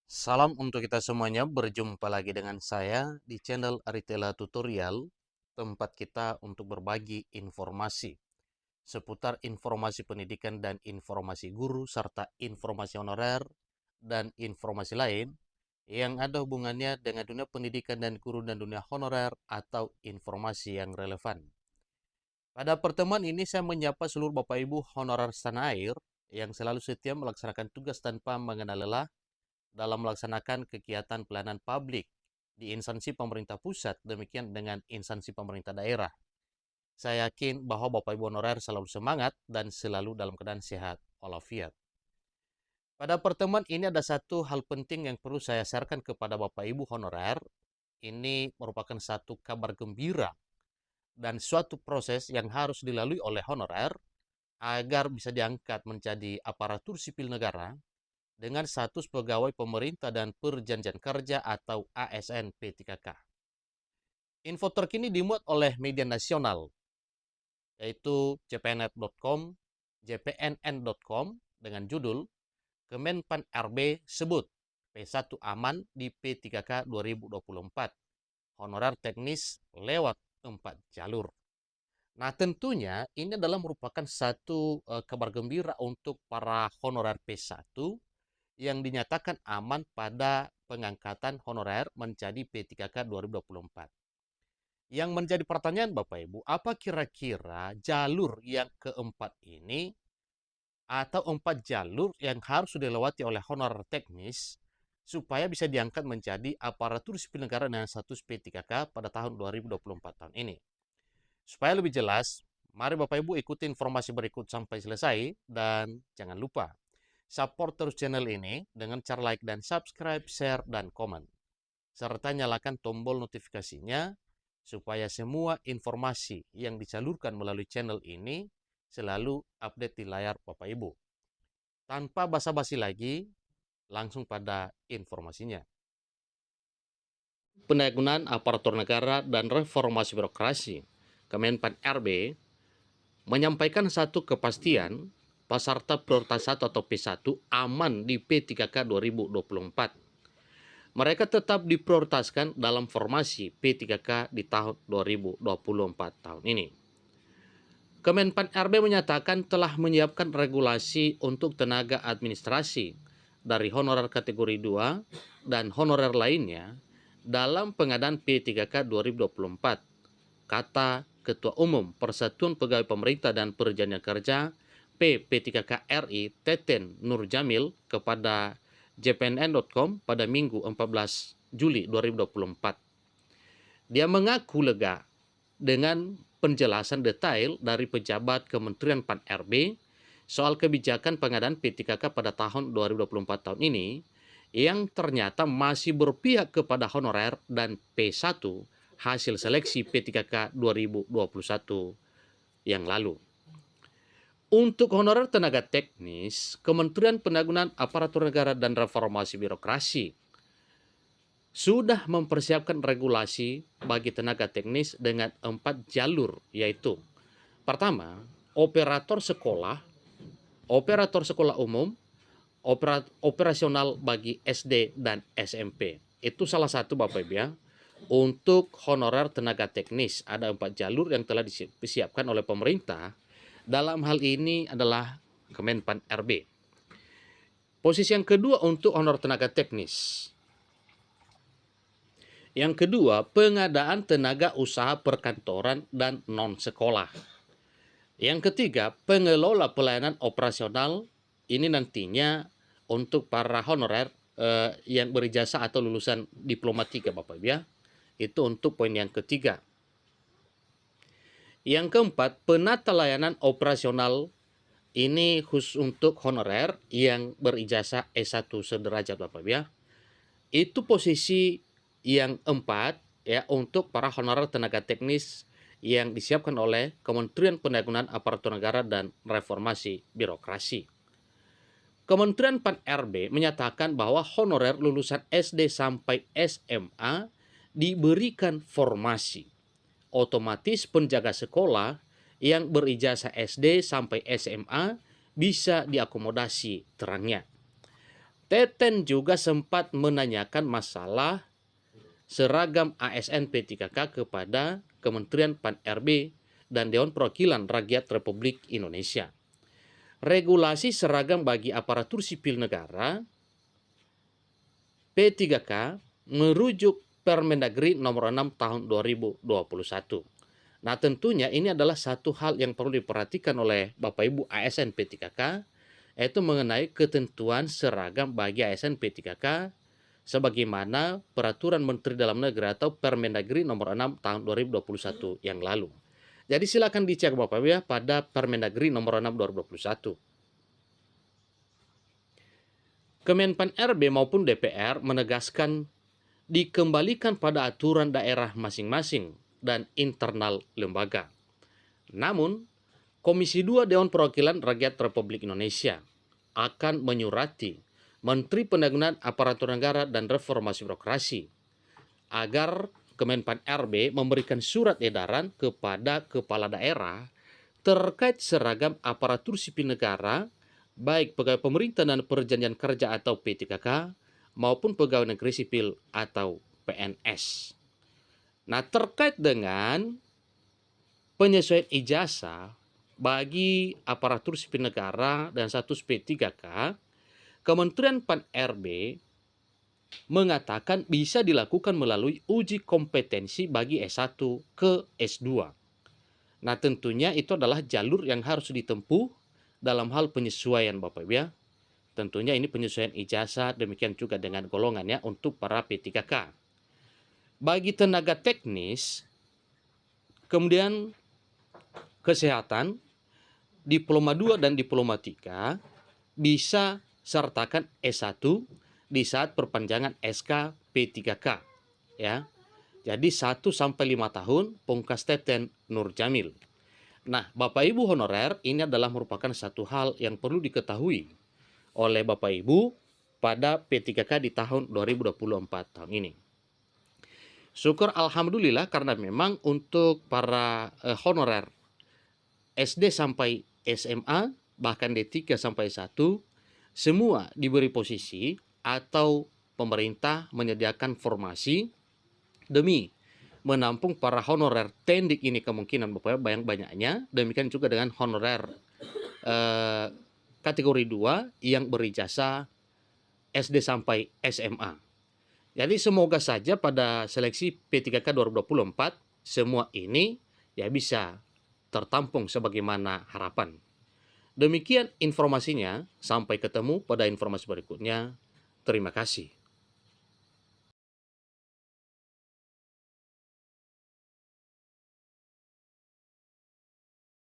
Salam untuk kita semuanya, berjumpa lagi dengan saya di channel Aritela Tutorial, tempat kita untuk berbagi informasi seputar informasi pendidikan dan informasi guru, serta informasi honorer dan informasi lain yang ada hubungannya dengan dunia pendidikan dan guru dan dunia honorer atau informasi yang relevan. Pada pertemuan ini saya menyapa seluruh Bapak Ibu honorer setanah air yang selalu setia melaksanakan tugas tanpa mengenal lelah dalam melaksanakan kegiatan pelayanan publik di instansi pemerintah pusat, demikian dengan instansi pemerintah daerah. Saya yakin bahwa Bapak Ibu honorer selalu semangat dan selalu dalam keadaan sehat walafiat. Pada pertemuan ini ada satu hal penting yang perlu saya sharekan kepada Bapak Ibu honorer. Ini merupakan satu kabar gembira dan suatu proses yang harus dilalui oleh honorer agar bisa diangkat menjadi aparatur sipil negara dengan status pegawai pemerintah dan perjanjian kerja atau ASN P3K. Info terkini dimuat oleh media nasional, yaitu cpnet.com, jpnn.com dengan judul Kemenpan RB sebut P1 aman di P3K 2024, honorer teknis lewat 4 jalur. Nah, tentunya ini adalah merupakan satu kabar gembira untuk para honorer P1 yang dinyatakan aman pada pengangkatan honorer menjadi P3K 2024. Yang menjadi pertanyaan Bapak Ibu, apa kira-kira jalur yang keempat ini atau 4 jalur yang harus dilewati oleh honorer teknis supaya bisa diangkat menjadi aparatur sipil negara dengan status P3K pada tahun 2024 tahun ini. Supaya lebih jelas, mari Bapak Ibu ikuti informasi berikut sampai selesai dan jangan lupa support terus channel ini dengan cara like dan subscribe, share, dan komen. Serta nyalakan tombol notifikasinya supaya semua informasi yang disalurkan melalui channel ini selalu update di layar Bapak Ibu. Tanpa basa-basi lagi, langsung pada informasinya. Pendayagunaan aparatur negara dan reformasi birokrasi, Kemenpan RB, menyampaikan satu kepastian peserta prioritas 1 atau P1 aman di P3K 2024. Mereka tetap diprioritaskan dalam formasi P3K di tahun 2024 tahun ini. Kemenpan RB menyatakan telah menyiapkan regulasi untuk tenaga administrasi dari honorer kategori 2 dan honorer lainnya dalam pengadaan P3K 2024, kata Ketua Umum Persatuan Pegawai Pemerintah dan Perjanjian Kerja P3K RI Teten Nur Jamil kepada jpnn.com pada Minggu 14 Juli 2024. Dia mengaku lega dengan penjelasan detail dari pejabat Kementerian Pan-RB soal kebijakan pengadaan P3K pada tahun 2024 tahun ini yang ternyata masih berpihak kepada honorer dan P1 hasil seleksi P3K 2021 yang lalu. Untuk honorer tenaga teknis, Kementerian Pendayagunaan Aparatur Negara dan Reformasi Birokrasi sudah mempersiapkan regulasi bagi tenaga teknis dengan 4 jalur, yaitu pertama, operator sekolah umum, operasional bagi SD dan SMP. Itu salah satu Bapak Ibu ya. Untuk honorer tenaga teknis ada 4 jalur yang telah disiapkan oleh pemerintah. Dalam hal ini adalah Kemenpan RB. Posisi yang kedua untuk honor tenaga teknis. Yang kedua, pengadaan tenaga usaha perkantoran dan non-sekolah. Yang ketiga, pengelola pelayanan operasional. Ini nantinya untuk para honorer yang berijazah atau lulusan diploma 3 Bapak Ibu ya. Itu untuk poin yang ketiga. Yang keempat, penata layanan operasional. Ini khusus untuk honorer yang berijazah S1 sederajat Bapak Ibu ya. Itu posisi yang empat ya untuk para honorer tenaga teknis yang disiapkan oleh Kementerian Pendayagunaan Aparatur Negara dan Reformasi Birokrasi. Kementerian Pan-RB menyatakan bahwa honorer lulusan SD sampai SMA diberikan formasi. Otomatis penjaga sekolah yang berijazah SD sampai SMA bisa diakomodasi terangnya. Teten juga sempat menanyakan masalah seragam ASN P3K kepada Kementerian Pan-RB dan Dewan Perwakilan Rakyat Republik Indonesia. Regulasi seragam bagi aparatur sipil negara P3K merujuk Permendagri nomor 6 tahun 2021. Nah, tentunya ini adalah satu hal yang perlu diperhatikan oleh Bapak Ibu ASN P3K, yaitu mengenai ketentuan seragam bagi ASN P3K sebagaimana Peraturan Menteri Dalam Negeri atau Permendagri nomor 6 tahun 2021 yang lalu. Jadi silakan dicek Bapak Ibu ya pada Permendagri nomor 6 2021. Kemenpan RB maupun DPR menegaskan dikembalikan pada aturan daerah masing-masing dan internal lembaga. Namun, Komisi 2 Dewan Perwakilan Rakyat Republik Indonesia akan menyurati Menteri Pendagangan Aparatur Negara dan Reformasi Birokrasi agar Kemenpan RB memberikan surat edaran kepada kepala daerah terkait seragam aparatur sipil negara, baik pegawai pemerintah dan perjanjian kerja atau P3K maupun pegawai negeri sipil atau PNS. Nah, terkait dengan penyesuaian ijazah bagi aparatur sipil negara dan status P3K, Kementerian Pan-RB mengatakan bisa dilakukan melalui uji kompetensi bagi S1 ke S2. Nah, tentunya itu adalah jalur yang harus ditempuh dalam hal penyesuaian Bapak Ibu ya. Tentunya ini penyesuaian ijazah, demikian juga dengan golongannya untuk para P3K. Bagi tenaga teknis, kemudian kesehatan, diploma 2 dan diploma 3 bisa sertakan S1 di saat perpanjangan SK P3K ya. Jadi 1 sampai 5 tahun Pungkas Teten Nur Jamil. Nah, Bapak Ibu honorer, ini adalah merupakan satu hal yang perlu diketahui oleh Bapak Ibu pada P3K di tahun 2024 tahun ini. Syukur alhamdulillah karena memang untuk para honorer SD sampai SMA bahkan D3 sampai 1 semua diberi posisi atau pemerintah menyediakan formasi demi menampung para honorer tendik ini kemungkinan Bapak banyak-banyaknya, demikian juga dengan honorer kategori 2 yang berijazah SD sampai SMA. Jadi semoga saja pada seleksi P3K 2024 semua ini ya bisa tertampung sebagaimana harapan. Demikian informasinya, sampai ketemu pada informasi berikutnya. Terima kasih.